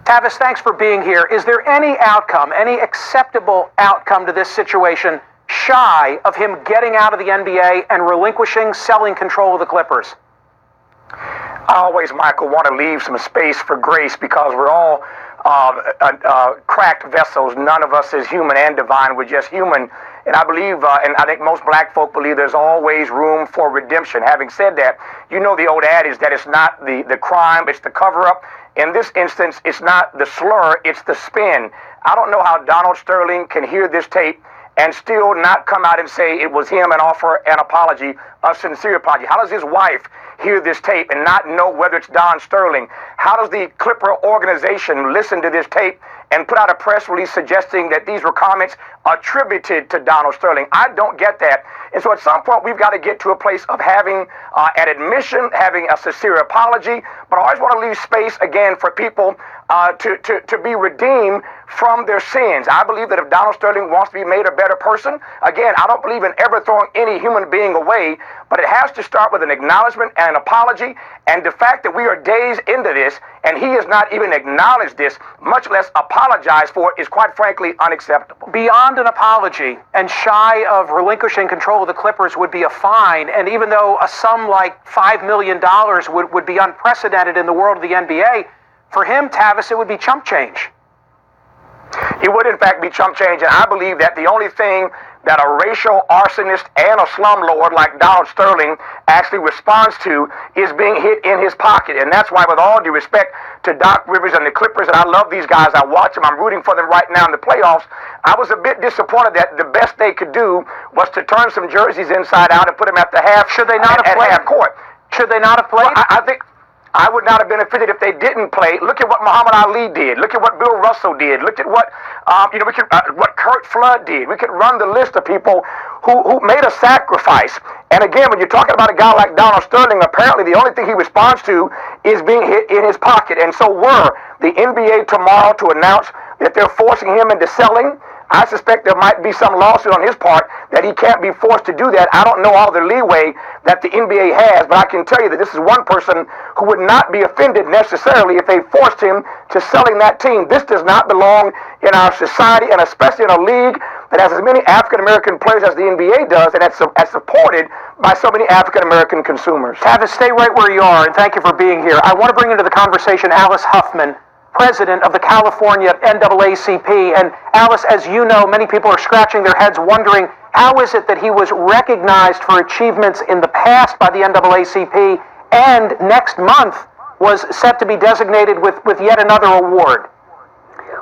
Tavis, thanks for being here. Is there any outcome, any acceptable outcome to this situation shy of him getting out of the NBA and relinquishing selling control of the Clippers? I always, Michael, want to leave some space for grace because we're all cracked vessels. None of us is human and divine. We're just human. And I believe, and I think most black folk believe, there's always room for redemption. Having said that, you know the old adage that it's not the crime, it's the cover-up. In this instance, it's not the slur, it's the spin. I don't know how Donald Sterling can hear this tape and still not come out and say it was him and offer an apology, a sincere apology. How does his wife hear this tape and not know whether it's Don Sterling? How does the Clipper organization listen to this tape and put out a press release suggesting that these were comments attributed to Donald Sterling? I don't get that. And so at some point, we've got to get to a place of having an admission, having a sincere apology, but I always want to leave space, again, for people to be redeemed from their sins. I believe that if Donald Sterling wants to be made a better person, again, I don't believe in ever throwing any human being away, but it has to start with an acknowledgement and an apology. And the fact that we are days into this and he has not even acknowledged this, much less apologized for it, is quite frankly unacceptable. Beyond an apology and shy of relinquishing control of the Clippers would be a fine, and even though a sum like $5 million would be unprecedented in the world of the NBA, for him, Tavis, it would be chump change. It would, in fact, be chump change, and I believe that the only thing that a racial arsonist and a slumlord like Donald Sterling actually responds to is being hit in his pocket. And that's why, with all due respect to Doc Rivers and the Clippers, and I love these guys, I watch them, I'm rooting for them right now in the playoffs, I was a bit disappointed that the best they could do was to turn some jerseys inside out and put them at the half. Should they not have played? Half court. Should they not have played? Well, I think I would not have been offended if they didn't play. Look at what Muhammad Ali did. Look at what Bill Russell did. Look at what what Kurt Flood did. We could run the list of people who made a sacrifice. And again, when you're talking about a guy like Donald Sterling, apparently the only thing he responds to is being hit in his pocket. And so were the NBA tomorrow to announce that they're forcing him into selling, I suspect there might be some lawsuit on his part that he can't be forced to do that. I don't know all the leeway that the NBA has, but I can tell you that this is one person who would not be offended necessarily if they forced him to selling that team. This does not belong in our society, and especially in a league that has as many African-American players as the NBA does, and that's supported by so many African-American consumers. Tavis, stay right where you are, and thank you for being here. I want to bring into the conversation Alice Huffman, president of the California NAACP. And Alice, as you know, many people are scratching their heads wondering, how is it that he was recognized for achievements in the past by the NAACP and next month was set to be designated with yet another award?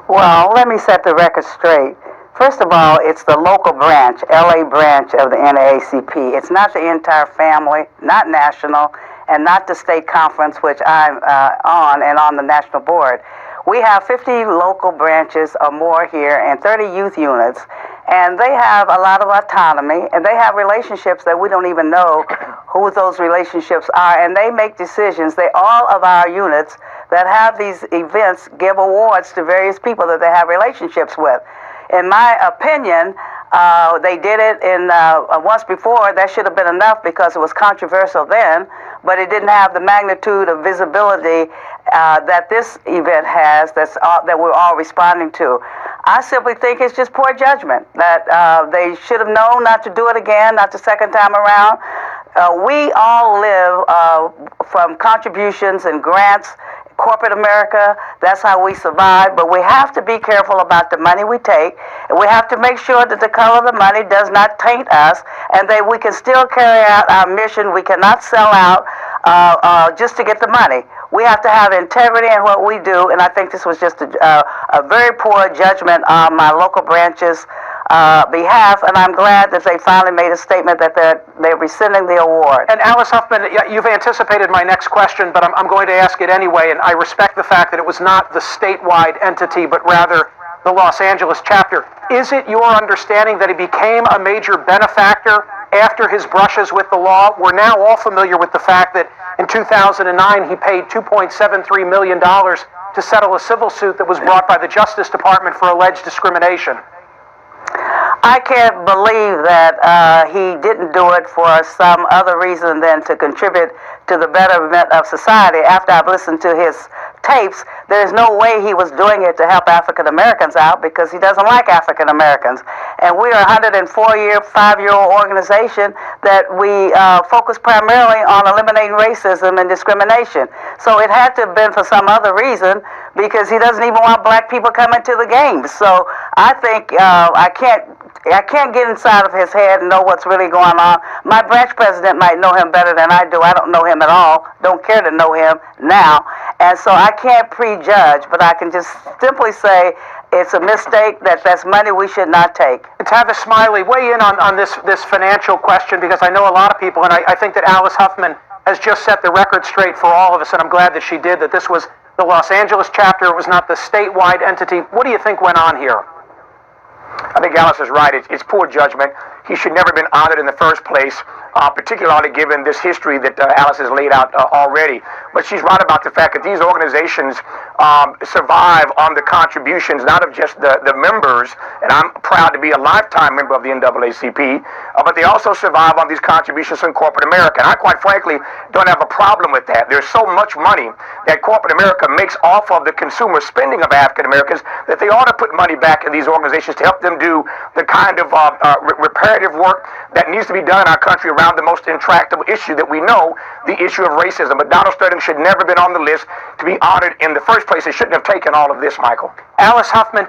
Well, let me set the record straight. First of all, it's the local branch, LA branch of the NAACP. It's not the entire family, not national, and not the state conference, which I'm on and on the national board. We have 50 local branches or more here and 30 youth units, and they have a lot of autonomy, and they have relationships that we don't even know who those relationships are, and they make decisions. All of our units that have these events give awards to various people that they have relationships with. In my opinion, they did it in once before. That should have been enough because it was controversial then, but it didn't have the magnitude of visibility that this event has that we're all responding to. I simply think it's just poor judgment, that they should have known not to do it again, not the second time around. We all live from contributions and grants, corporate America. That's how we survive, but we have to be careful about the money we take, and we have to make sure that the color of the money does not taint us, and that we can still carry out our mission. We cannot sell out just to get the money. We have to have integrity in what we do, and I think this was just a very poor judgment on my local branches' behalf, and I'm glad that they finally made a statement that they're rescinding the award. And Alice Huffman, you've anticipated my next question, but I'm going to ask it anyway, and I respect the fact that it was not the statewide entity, but rather the Los Angeles chapter. Is it your understanding that he became a major benefactor after his brushes with the law? We're now all familiar with the fact that in 2009 he paid $2.73 million to settle a civil suit that was brought by the Justice Department for alleged discrimination. I can't believe that he didn't do it for some other reason than to contribute to the betterment of society. After I've listened to his tapes, there's no way he was doing it to help African Americans out because he doesn't like African Americans. And we are a 104-year, 5-year-old organization that we focus primarily on eliminating racism and discrimination. So it had to have been for some other reason because he doesn't even want black people coming to the games. So I think I can't get inside of his head and know what's really going on. My branch president might know him better than I do. I don't know him at all. Don't care to know him now. And so I can't prejudge, but I can just simply say it's a mistake. That's money we should not take. Tavis Smiley, weigh in on this financial question, because I know a lot of people, and I think that Alice Huffman has just set the record straight for all of us, and I'm glad that she did, that this was the Los Angeles chapter. It was not the statewide entity. What do you think went on here? I think Alice is right. It's poor judgment. He should never have been honored in the first place, particularly given this history that Alice has laid out already. But she's right about the fact that these organizations survive on the contributions, not of just the members, and I'm proud to be a lifetime member of the NAACP, but they also survive on these contributions from corporate America. And I, quite frankly, don't have a problem with that. There's so much money that corporate America makes off of the consumer spending of African Americans that they ought to put money back in these organizations to help them do the kind of reparative work that needs to be done in our country around the most intractable issue that we know, the issue of racism. But Donald Sterling should never have been on the list to be honored in the first place. He shouldn't have taken all of this, Michael. Alice Huffman,